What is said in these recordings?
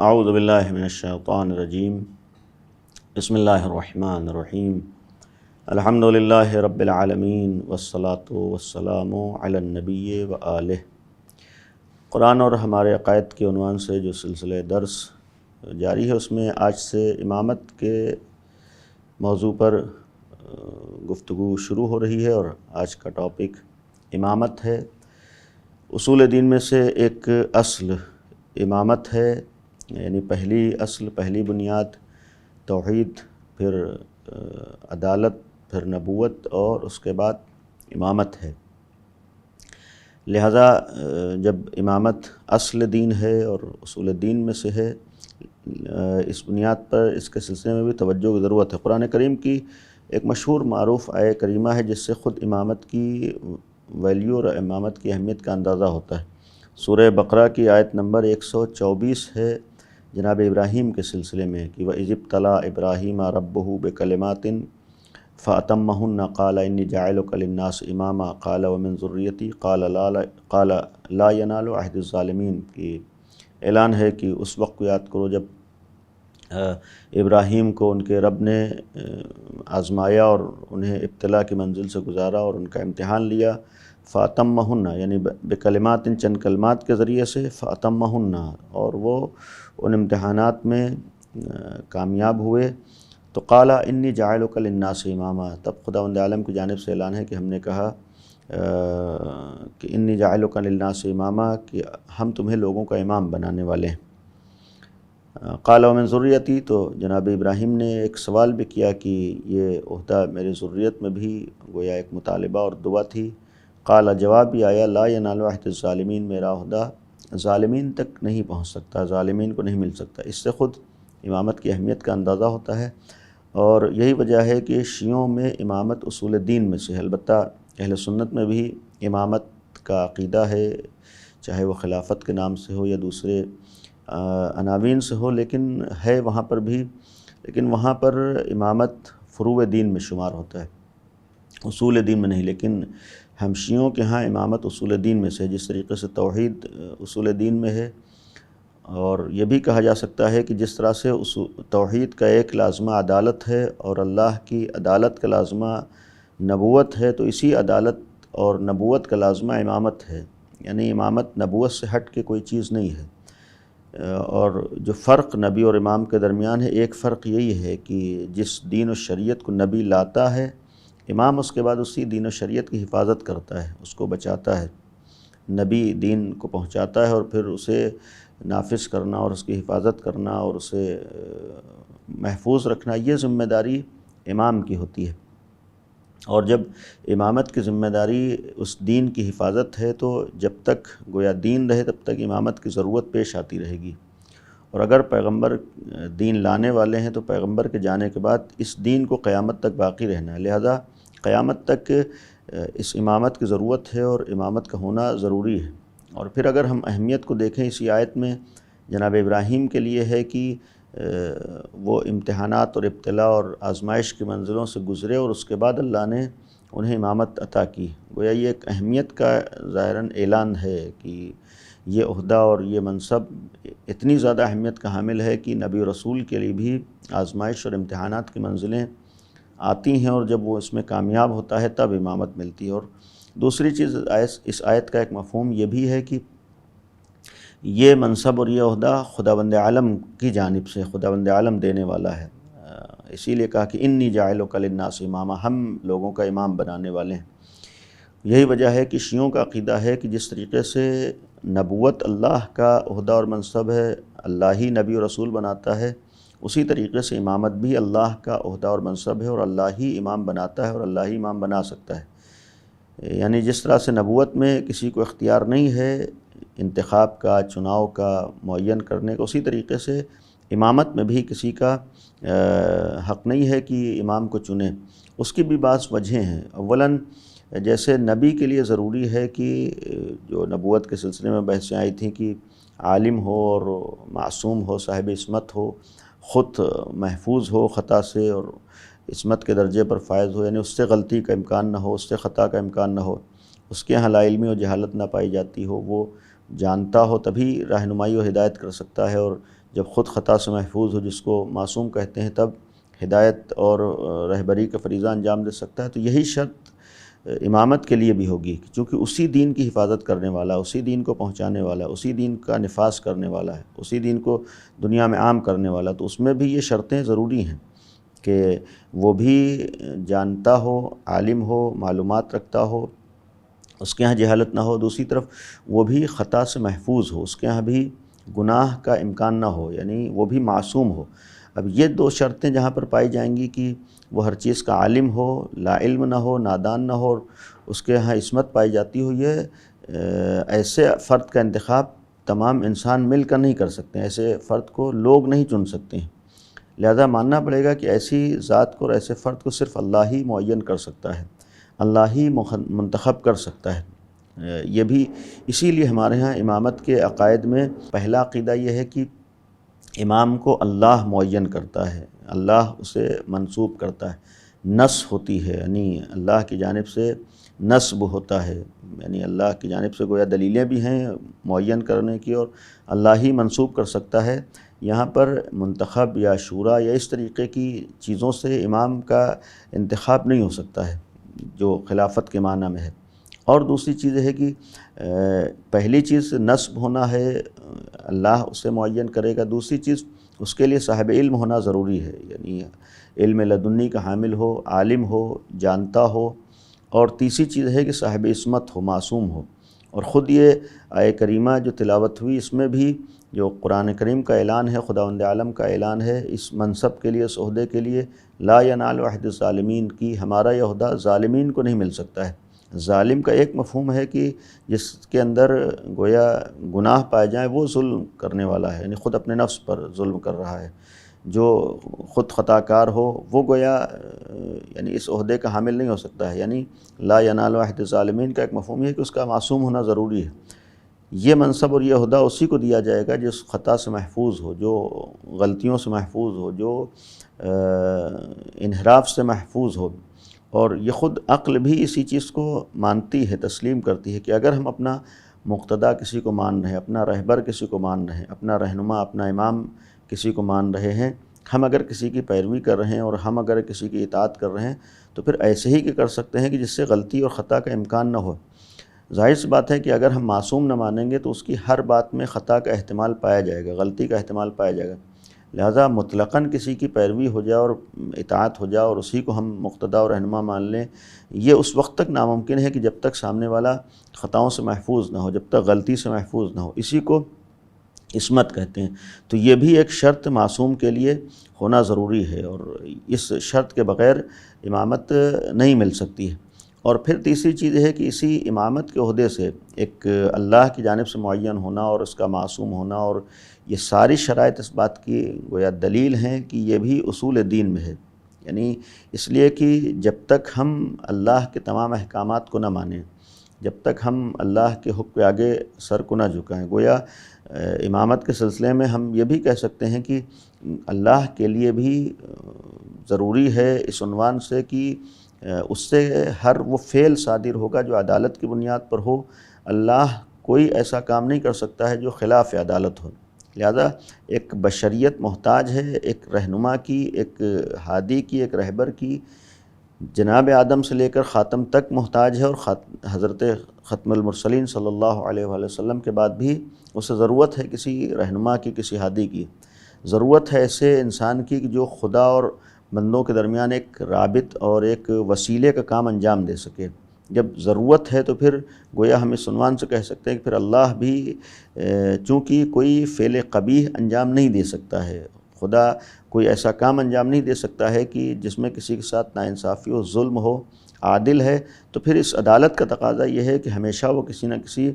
اعوذ باللہ من الشیطان الرجیم بسم اللہ الرحمن الرحیم الحمد للہ رب العالمین والصلاة والسلام علی النبی وآلہ۔ قرآن اور ہمارے عقائد کے عنوان سے جو سلسلہ درس جاری ہے، اس میں آج سے امامت کے موضوع پر گفتگو شروع ہو رہی ہے، اور آج کا ٹاپک امامت ہے۔ اصول دین میں سے ایک اصل امامت ہے، یعنی پہلی اصل، پہلی بنیاد توحید، پھر عدالت، پھر نبوت، اور اس کے بعد امامت ہے۔ لہذا جب امامت اصل دین ہے اور اصول دین میں سے ہے، اس بنیاد پر اس کے سلسلے میں بھی توجہ کی ضرورت ہے۔ قرآن کریم کی ایک مشہور معروف آیہ کریمہ ہے جس سے خود امامت کی ویلیو اور امامت کی اہمیت کا اندازہ ہوتا ہے۔ سورہ بقرہ کی آیت نمبر 124 ہے جناب ابراہیم کے سلسلے میں کہ وَإِذِ ابْتَلَىٰ إِبْرَاهِيمَ رَبُّهُ بِكَلِمَاتٍ فَأَتَمَّهُنَّ قَالَ إِنِّي جَاعِلُكَ لِلنَّاسِ إِمَامًا قَالَ وَمِن ذُرِّيَّتِي قَالَ لَا يَنَالُ عَهْدِ الظَّالِمِينَ کی اعلان ہے کہ اس وقت کو یاد کرو جب ابراہیم کو ان کے رب نے آزمایا اور انہیں ابتلا کی منزل سے گزارا اور ان کا امتحان لیا۔ فَأَتَمَّهُنَّ یعنی بکلمات، چند کلمات کے ذریعے سے، فَأَتَمَّهُنَّ اور وہ ان امتحانات میں کامیاب ہوئے۔ تو قَالَ إِنِّي جَاعِلُكَ لِلنَّاسِ إِمَامًا، تب خداوند عالم کی جانب سے اعلان ہے کہ ہم نے کہا کہ إِنِّي جَاعِلُكَ لِلنَّاسِ إِمَامًا کہ ہم تمہیں لوگوں کا امام بنانے والے ہیں۔ قَالَ وَمِن ذُرِّيَّتِي تو جناب ابراہیم نے ایک سوال بھی کیا کہ یہ عہدہ میری ذریت میں بھی گویا ایک مطالبہ اور دعا تھی۔ قَالَ جواب بھی آیا لَا يَنَالُ عَهْدِ الظَّالِمِينَ میرا عہدہ ظالمین تک نہیں پہنچ سکتا، ظالمین کو نہیں مل سکتا۔ اس سے خود امامت کی اہمیت کا اندازہ ہوتا ہے، اور یہی وجہ ہے کہ شیعوں میں امامت اصول دین میں سے ہے۔ البتہ اہل سنت میں بھی امامت کا عقیدہ ہے، چاہے وہ خلافت کے نام سے ہو یا دوسرے عناوین سے ہو، لیکن ہے وہاں پر بھی، لیکن وہاں پر امامت فروع دین میں شمار ہوتا ہے، اصول دین میں نہیں۔ لیکن ہم شیعوں کے ہاں امامت اصول دین میں سے، جس طریقے سے توحید اصول دین میں ہے، اور یہ بھی کہا جا سکتا ہے کہ جس طرح سے توحید کا ایک لازمہ عدالت ہے اور اللہ کی عدالت کا لازمہ نبوت ہے، تو اسی عدالت اور نبوت کا لازمہ امامت ہے، یعنی امامت نبوت سے ہٹ کے کوئی چیز نہیں ہے۔ اور جو فرق نبی اور امام کے درمیان ہے، ایک فرق یہی ہے کہ جس دین و شریعت کو نبی لاتا ہے، امام اس کے بعد اسی دین و شریعت کی حفاظت کرتا ہے، اس کو بچاتا ہے۔ نبی دین کو پہنچاتا ہے اور پھر اسے نافذ کرنا اور اس کی حفاظت کرنا اور اسے محفوظ رکھنا، یہ ذمہ داری امام کی ہوتی ہے۔ اور جب امامت کی ذمہ داری اس دین کی حفاظت ہے، تو جب تک گویا دین رہے تب تک امامت کی ضرورت پیش آتی رہے گی۔ اور اگر پیغمبر دین لانے والے ہیں تو پیغمبر کے جانے کے بعد اس دین کو قیامت تک باقی رہنا ہے، لہذا قیامت تک اس امامت کی ضرورت ہے اور امامت کا ہونا ضروری ہے۔ اور پھر اگر ہم اہمیت کو دیکھیں، اسی آیت میں جناب ابراہیم کے لیے ہے کہ وہ امتحانات اور ابتلا اور آزمائش کی منزلوں سے گزرے، اور اس کے بعد اللہ نے انہیں امامت عطا کی۔ گویا یہ ایک اہمیت کا ظاہراً اعلان ہے کہ یہ عہدہ اور یہ منصب اتنی زیادہ اہمیت کا حامل ہے کہ نبی و رسول کے لیے بھی آزمائش اور امتحانات کی منزلیں آتی ہیں، اور جب وہ اس میں کامیاب ہوتا ہے تب امامت ملتی ہے۔ اور دوسری چیز اس آیت کا ایک مفہوم یہ بھی ہے کہ یہ منصب اور یہ عہدہ خداوند عالم کی جانب سے خداوند عالم دینے والا ہے، اسی لیے کہا کہ انی جاعلک للناس اماما، ہم لوگوں کا امام بنانے والے ہیں۔ یہی وجہ ہے کہ شیعوں کا عقیدہ ہے کہ جس طریقے سے نبوت اللہ کا عہدہ اور منصب ہے، اللہ ہی نبی و رسول بناتا ہے، اسی طریقے سے امامت بھی اللہ کا عہدہ اور منصب ہے، اور اللہ ہی امام بناتا ہے اور اللہ ہی امام بنا سکتا ہے۔ یعنی جس طرح سے نبوت میں کسی کو اختیار نہیں ہے انتخاب کا، چناؤ کا، معین کرنے کا، اسی طریقے سے امامت میں بھی کسی کا حق نہیں ہے کہ امام کو چنے۔ اس کی بھی بعض وجہیں ہیں۔ اولاً جیسے نبی کے لیے ضروری ہے کہ جو نبوت کے سلسلے میں بحثیں آئی تھیں کہ عالم ہو اور معصوم ہو، صاحب عصمت ہو، خود محفوظ ہو خطا سے اور عصمت کے درجے پر فائز ہو، یعنی اس سے غلطی کا امکان نہ ہو، اس سے خطا کا امکان نہ ہو، اس کے یہاں لا علمی و جہالت نہ پائی جاتی ہو، وہ جانتا ہو تبھی رہنمائی و ہدایت کر سکتا ہے، اور جب خود خطا سے محفوظ ہو، جس کو معصوم کہتے ہیں، تب ہدایت اور رہبری کا فریضہ انجام دے سکتا ہے۔ تو یہی شرط امامت کے لیے بھی ہوگی، چونکہ اسی دین کی حفاظت کرنے والا، اسی دین کو پہنچانے والا، اسی دین کا نفاذ کرنے والا ہے، اسی دین کو دنیا میں عام کرنے والا، تو اس میں بھی یہ شرطیں ضروری ہیں کہ وہ بھی جانتا ہو، عالم ہو، معلومات رکھتا ہو، اس کے ہاں جہالت نہ ہو، دوسری طرف وہ بھی خطا سے محفوظ ہو، اس کے ہاں بھی گناہ کا امکان نہ ہو، یعنی وہ بھی معصوم ہو۔ اب یہ دو شرطیں جہاں پر پائی جائیں گی کہ وہ ہر چیز کا عالم ہو، لا علم نہ ہو، نادان نہ ہو، اس کے ہاں عصمت پائی جاتی ہو، یہ ایسے فرد کا انتخاب تمام انسان مل کر نہیں کر سکتے ہیں، ایسے فرد کو لوگ نہیں چن سکتے ہیں، لہذا ماننا پڑے گا کہ ایسی ذات کو اور ایسے فرد کو صرف اللہ ہی معین کر سکتا ہے، اللہ ہی منتخب کر سکتا ہے۔ یہ بھی اسی لیے ہمارے ہاں امامت کے عقائد میں پہلا عقیدہ یہ ہے کہ امام کو اللہ معین کرتا ہے، اللہ اسے منصوب کرتا ہے، نص ہوتی ہے، یعنی اللہ کی جانب سے نصب ہوتا ہے، یعنی اللہ کی جانب سے گویا دلیلیں بھی ہیں معین کرنے کی، اور اللہ ہی منصوب کر سکتا ہے۔ یہاں پر منتخب یا شورا یا اس طریقے کی چیزوں سے امام کا انتخاب نہیں ہو سکتا ہے جو خلافت کے معنی میں ہے۔ اور دوسری چیز ہے کہ پہلی چیز نصب ہونا ہے، اللہ اسے معین کرے گا، دوسری چیز اس کے لیے صاحب علم ہونا ضروری ہے، یعنی علم لدنی کا حامل ہو، عالم ہو، جانتا ہو، اور تیسری چیز ہے کہ صاحب عصمت ہو، معصوم ہو۔ اور خود یہ آیہ کریمہ جو تلاوت ہوئی، اس میں بھی جو قرآن کریم کا اعلان ہے، خداوند عالم کا اعلان ہے اس منصب کے لیے، اس عہدے کے لیے، لا ینال عہد الظالمین کی، ہمارا یہ عہدہ ظالمین کو نہیں مل سکتا ہے۔ ظالم کا ایک مفہوم ہے کہ جس کے اندر گویا گناہ پائے جائیں وہ ظلم کرنے والا ہے، یعنی خود اپنے نفس پر ظلم کر رہا ہے، جو خود خطا کار ہو وہ گویا یعنی اس عہدے کا حامل نہیں ہو سکتا ہے۔ یعنی لا ینال عہد الظالمین کا ایک مفہوم یہ ہے کہ اس کا معصوم ہونا ضروری ہے۔ یہ منصب اور یہ عہدہ اسی کو دیا جائے گا جس خطا سے محفوظ ہو، جو غلطیوں سے محفوظ ہو، جو انحراف سے محفوظ ہو۔ اور یہ خود عقل بھی اسی چیز کو مانتی ہے، تسلیم کرتی ہے کہ اگر ہم اپنا مقتدا کسی کو مان رہے ہیں، اپنا رہبر کسی کو مان رہے ہیں، اپنا رہنما، اپنا امام کسی کو مان رہے ہیں، ہم اگر کسی کی پیروی کر رہے ہیں اور ہم اگر کسی کی اطاعت کر رہے ہیں، تو پھر ایسے ہی کہ کر سکتے ہیں کہ جس سے غلطی اور خطا کا امکان نہ ہو۔ ظاہر سی بات ہے کہ اگر ہم معصوم نہ مانیں گے تو اس کی ہر بات میں خطا کا احتمال پایا جائے گا، غلطی کا احتمال پایا جائے گا، لہذا مطلقاً کسی کی پیروی ہو جائے اور اطاعت ہو جائے اور اسی کو ہم مقتدا اور رہنما مان لیں، یہ اس وقت تک ناممکن ہے کہ جب تک سامنے والا خطاؤں سے محفوظ نہ ہو، جب تک غلطی سے محفوظ نہ ہو، اسی کو عصمت کہتے ہیں۔ تو یہ بھی ایک شرط معصوم کے لیے ہونا ضروری ہے، اور اس شرط کے بغیر امامت نہیں مل سکتی ہے۔ اور پھر تیسری چیز ہے کہ اسی امامت کے عہدے سے ایک اللہ کی جانب سے معین ہونا اور اس کا معصوم ہونا، اور یہ ساری شرائط اس بات کی گویا دلیل ہیں کہ یہ بھی اصول دین میں ہے، یعنی اس لیے کہ جب تک ہم اللہ کے تمام احکامات کو نہ مانیں، جب تک ہم اللہ کے حکم کے آگے سر کو نہ جھکائیں، گویا امامت کے سلسلے میں ہم یہ بھی کہہ سکتے ہیں کہ اللہ کے لیے بھی ضروری ہے اس عنوان سے کہ اس سے ہر وہ فعل صادر ہوگا جو عدالت کی بنیاد پر ہو۔ اللہ کوئی ایسا کام نہیں کر سکتا ہے جو خلاف عدالت ہو، لہذا ایک بشریت محتاج ہے ایک رہنما کی، ایک ہادی کی، ایک رہبر کی، جناب آدم سے لے کر خاتم تک محتاج ہے، اور حضرت ختم المرسلین صلی اللہ علیہ وآلہ وسلم کے بعد بھی اسے ضرورت ہے کسی رہنما کی، کسی ہادی کی، ضرورت ہے ایسے انسان کی کہ جو خدا اور بندوں کے درمیان ایک رابط اور ایک وسیلے کا کام انجام دے سکے۔ جب ضرورت ہے تو پھر گویا ہم اس عنوان سے کہہ سکتے ہیں کہ پھر اللہ بھی چونکہ کوئی فعل قبیح انجام نہیں دے سکتا ہے، خدا کوئی ایسا کام انجام نہیں دے سکتا ہے کہ جس میں کسی کے ساتھ ناانصافی ہو، ظلم ہو، عادل ہے، تو پھر اس عدالت کا تقاضا یہ ہے کہ ہمیشہ وہ کسی نہ کسی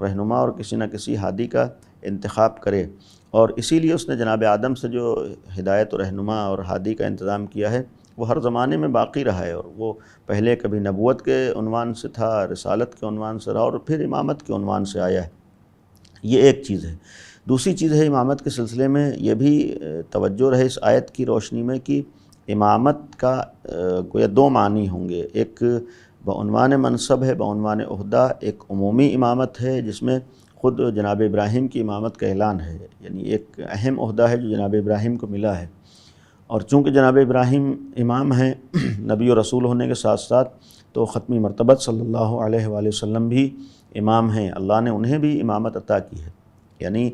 رہنما اور کسی نہ کسی ہادی کا انتخاب کرے، اور اسی لیے اس نے جناب آدم سے جو ہدایت و رہنما اور ہادی کا انتظام کیا ہے وہ ہر زمانے میں باقی رہا ہے، اور وہ پہلے کبھی نبوت کے عنوان سے تھا، رسالت کے عنوان سے رہا، اور پھر امامت کے عنوان سے آیا ہے۔ یہ ایک چیز ہے۔ دوسری چیز ہے امامت کے سلسلے میں یہ بھی توجہ رہے اس آیت کی روشنی میں کہ امامت کا گویا دو معنی ہوں گے، ایک بعنوان منصب ہے، بعنوان عہدہ، ایک عمومی امامت ہے جس میں خود جناب ابراہیم کی امامت کا اعلان ہے، یعنی ایک اہم عہدہ ہے جو جناب ابراہیم کو ملا ہے۔ اور چونکہ جناب ابراہیم امام ہیں نبی و رسول ہونے کے ساتھ ساتھ، تو ختمی مرتبت صلی اللہ علیہ وآلہ وسلم بھی امام ہیں، اللہ نے انہیں بھی امامت عطا کی ہے۔ یعنی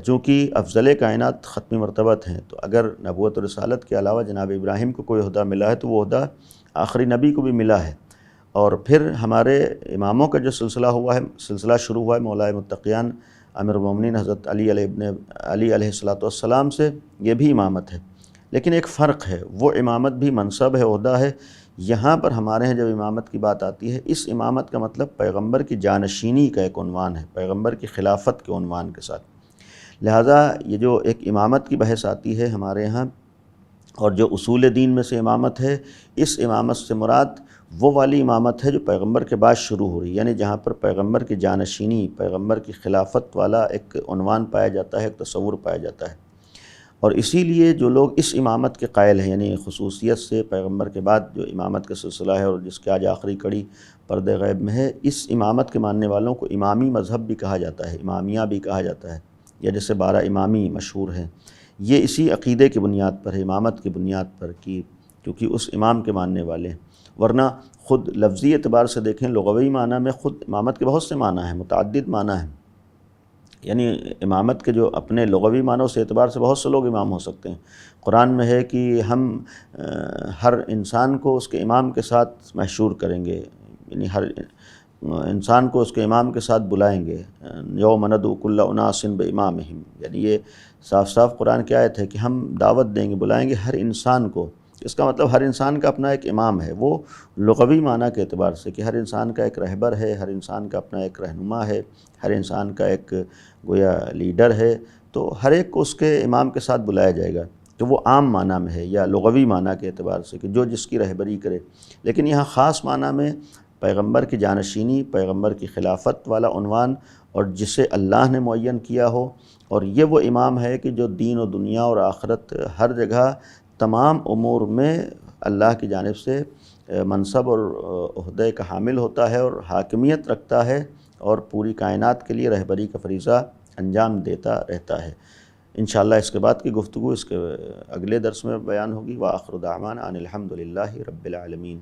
چونکہ افضل کائنات ختمی مرتبت ہیں، تو اگر نبوت و رسالت کے علاوہ جناب ابراہیم کو کوئی عہدہ ملا ہے تو وہ عہدہ آخری نبی کو بھی ملا ہے۔ اور پھر ہمارے اماموں کا جو سلسلہ شروع ہوا ہے مولا متقیان امیر المومنین حضرت علی علیہ السلام سے، یہ بھی امامت ہے، لیکن ایک فرق ہے، وہ امامت بھی منصب ہے، عہدہ ہے۔ یہاں پر ہمارے ہیں جب امامت کی بات آتی ہے، اس امامت کا مطلب پیغمبر کی جانشینی کا ایک عنوان ہے، پیغمبر کی خلافت کے عنوان کے ساتھ۔ لہٰذا یہ جو ایک امامت کی بحث آتی ہے ہمارے یہاں، اور جو اصول دین میں سے امامت ہے، اس امامت سے مراد وہ والی امامت ہے جو پیغمبر کے بعد شروع ہو رہی ہے، یعنی جہاں پر پیغمبر کی جانشینی، پیغمبر کی خلافت والا ایک عنوان پایا جاتا ہے، ایک تصور پایا جاتا ہے۔ اور اسی لیے جو لوگ اس امامت کے قائل ہیں، یعنی خصوصیت سے پیغمبر کے بعد جو امامت کا سلسلہ ہے اور جس کے آج آخری کڑی پردہ غیب میں ہے، اس امامت کے ماننے والوں کو امامی مذہب بھی کہا جاتا ہے، امامیہ بھی کہا جاتا ہے، یا جیسے 12 امامی مشہور ہیں۔ یہ اسی عقیدے کی بنیاد پر ہے، امامت کی بنیاد پر، کیونکہ اس امام کے ماننے والے ہیں۔ ورنہ خود لفظی اعتبار سے دیکھیں، لغوی معنی میں خود امامت کے بہت سے معنی ہیں، متعدد معنی ہیں، یعنی امامت کے جو اپنے لغوی معنوں سے اعتبار سے بہت سے لوگ امام ہو سکتے ہیں۔ قرآن میں ہے کہ ہم ہر انسان کو اس کے امام کے ساتھ محشور کریں گے، یعنی ہر انسان کو اس کے امام کے ساتھ بلائیں گے، یوم ندعو کل اناس بامامہم، یعنی یہ صاف صاف قرآن کی آیت ہے کہ ہم دعوت دیں گے، بلائیں گے ہر انسان کو۔ اس کا مطلب ہر انسان کا اپنا ایک امام ہے، وہ لغوی معنی کے اعتبار سے کہ ہر انسان کا ایک رہبر ہے، ہر انسان کا اپنا ایک رہنما ہے، ہر انسان کا ایک گویا لیڈر ہے، تو ہر ایک کو اس کے امام کے ساتھ بلایا جائے گا، تو وہ عام معنی میں ہے یا لغوی معنی کے اعتبار سے کہ جو جس کی رہبری کرے۔ لیکن یہاں خاص معنی میں پیغمبر کی جانشینی، پیغمبر کی خلافت والا عنوان، اور جسے اللہ نے معین کیا ہو، اور یہ وہ امام ہے کہ جو دین و دنیا اور آخرت ہر جگہ تمام امور میں اللہ کی جانب سے منصب اور عہدے کا حامل ہوتا ہے اور حاکمیت رکھتا ہے، اور پوری کائنات کے لیے رہبری کا فریضہ انجام دیتا رہتا ہے۔ انشاءاللہ اس کے بعد کی گفتگو اس کے اگلے درس میں بیان ہوگی۔ وآخر دعوانا ان الحمد للہ رب العالمین۔